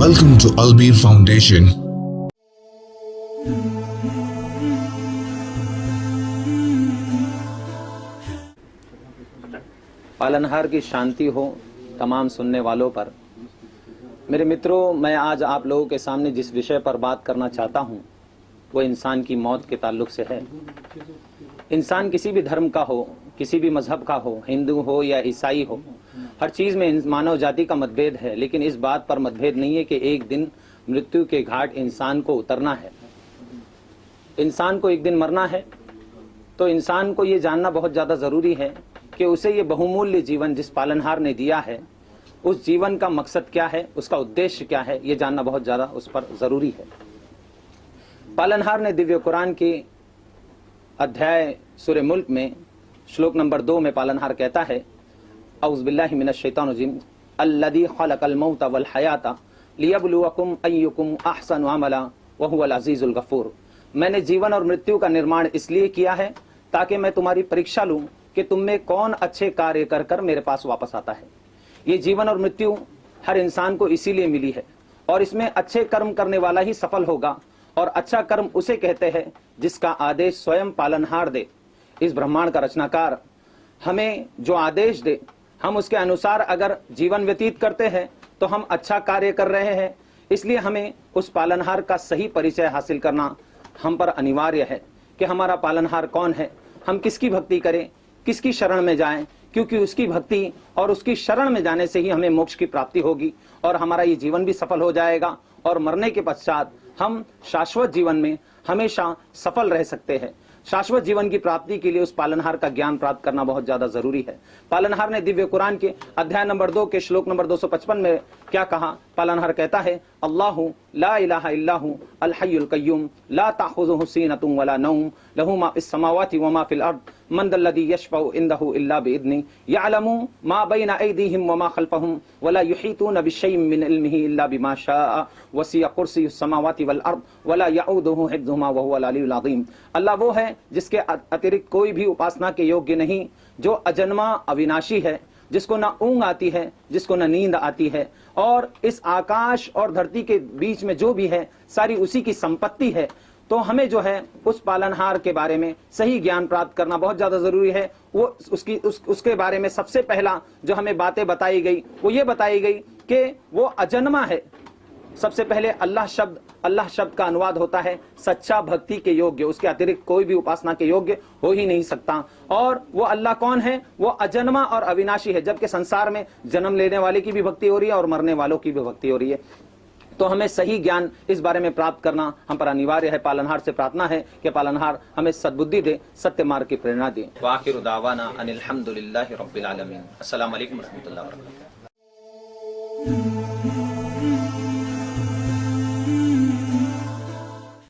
Welcome to Albir Foundation. पालनहार की शांति हो तमाम सुनने वालों पर। मेरे मित्रों, मैं आज आप लोगों के सामने जिस विषय पर बात करना चाहता हूं वो इंसान की मौत के ताल्लुक से है। इंसान किसी भी धर्म का हो, किसी भी मजहब का हो, हिंदू हो या ईसाई हो, हर चीज़ में मानव जाति का मतभेद है, लेकिन इस बात पर मतभेद नहीं है कि एक दिन मृत्यु के घाट इंसान को उतरना है, इंसान को एक दिन मरना है। तो इंसान को ये जानना बहुत ज़्यादा ज़रूरी है कि उसे ये बहुमूल्य जीवन जिस पालनहार ने दिया है उस जीवन का मकसद क्या है, उसका उद्देश्य क्या है, ये जानना बहुत ज़्यादा उस पर ज़रूरी है। पालनहार ने दिव्य कुरान के अध्याय सूरह मुल्क में श्लोक नंबर 2 में पालनहार कहता है, औज़ु बिल्लाहि मिनश शैतानिर रजीम, अल्लज़ी खलक़ल मौत वल हयाता लियब्लुवकुम अय्युकुम अहसनु अमला व हुवल अज़ीज़ुल गफ़ूर। मैंने जीवन और मृत्यु का निर्माण इसलिए किया है ताकि मैं तुम्हारी परीक्षा लूं कि तुम में कौन अच्छे कार्य कर कर मेरे पास वापस आता है। ये जीवन और मृत्यु हर इंसान को इसीलिए मिली है और इसमें अच्छे कर्म करने वाला ही सफल होगा, और अच्छा कर्म उसे कहते हैं जिसका आदेश स्वयं पालनहार दे। इस ब्रह्मांड का रचनाकार हमें जो आदेश दे, हम उसके अनुसार अगर जीवन व्यतीत करते हैं तो हम अच्छा कार्य कर रहे हैं। इसलिए हमें उस पालनहार का सही परिचय हासिल करना हम पर अनिवार्य है कि हमारा पालनहार कौन है, हम किसकी भक्ति करें, किसकी शरण में जाएं, क्योंकि उसकी भक्ति और उसकी शरण में जाने से ही हमें मोक्ष की प्राप्ति होगी और हमारा ये जीवन भी सफल हो जाएगा और मरने के पश्चात हम शाश्वत जीवन में हमेशा सफल रह सकते हैं। शाश्वत जीवन की प्राप्ति के लिए उस पालनहार का ज्ञान प्राप्त करना बहुत ज्यादा जरूरी है। पालनहार ने दिव्य कुरान के अध्याय नंबर 2 के श्लोक नंबर 255 में क्या कहा? पालनहार कहता है, अल्लाहु ला इलाहा इल्लाहु अल हय्युल कय्यूम ला ताखुजुहु सीनतुन वला नौम लहु मा फिस समावाति व मा फिल अर्द मन दल्लज़ी यशफ़उ इंदहु इल्ला बिइज़्निही यअलमु मा बैना अयदीहिम व मा खल्फहुम वला युहीतून बिशयइन मिन इल्मिही इल्ला बिमा शाअ वसिअ कुर्सियुस समावाति वल अर्द वला यऊदुहु हिफ्ज़ुहुमा व हुवल अलियुल अज़ीम। अल्लाह वो है जिसके अतिरिक्त कोई भी उपासना के योग्य नहीं, जो अजन्मा अविनाशी है, जिसको ना ऊँग आती है, जिसको ना नींद आती है, और इस आकाश और धरती के बीच में जो भी है सारी उसी की संपत्ति है। तो हमें जो है उस पालनहार के बारे में सही ज्ञान प्राप्त करना बहुत ज्यादा जरूरी है। वो उसके बारे में सबसे पहला जो हमें बातें बताई गई वो ये बताई गई कि वो अजन्मा है। सबसे पहले अल्लाह शब्द का अनुवाद होता है सच्चा भक्ति के योग्य, उसके अतिरिक्त कोई भी उपासना के योग्य हो ही नहीं सकता। और वो अल्लाह कौन है? वो अजन्मा और अविनाशी है, जबकि संसार में जन्म लेने वाले की भी भक्ति हो रही है और मरने वालों की भी भक्ति हो रही है। तो हमें सही ज्ञान इस बारे में प्राप्त करना हम पर अनिवार्य है। पालनहार से प्रार्थना है कि पालनहार हमें सद्बुद्धि दे, सत्य मार्ग की प्रेरणा दे। वाखिरु दावाना अनिल हम्दुलिल्लाहि रब्बिल आलमीन। अस्सलामु अलैकुम व रहमतुल्लाहि व बरकातुहू।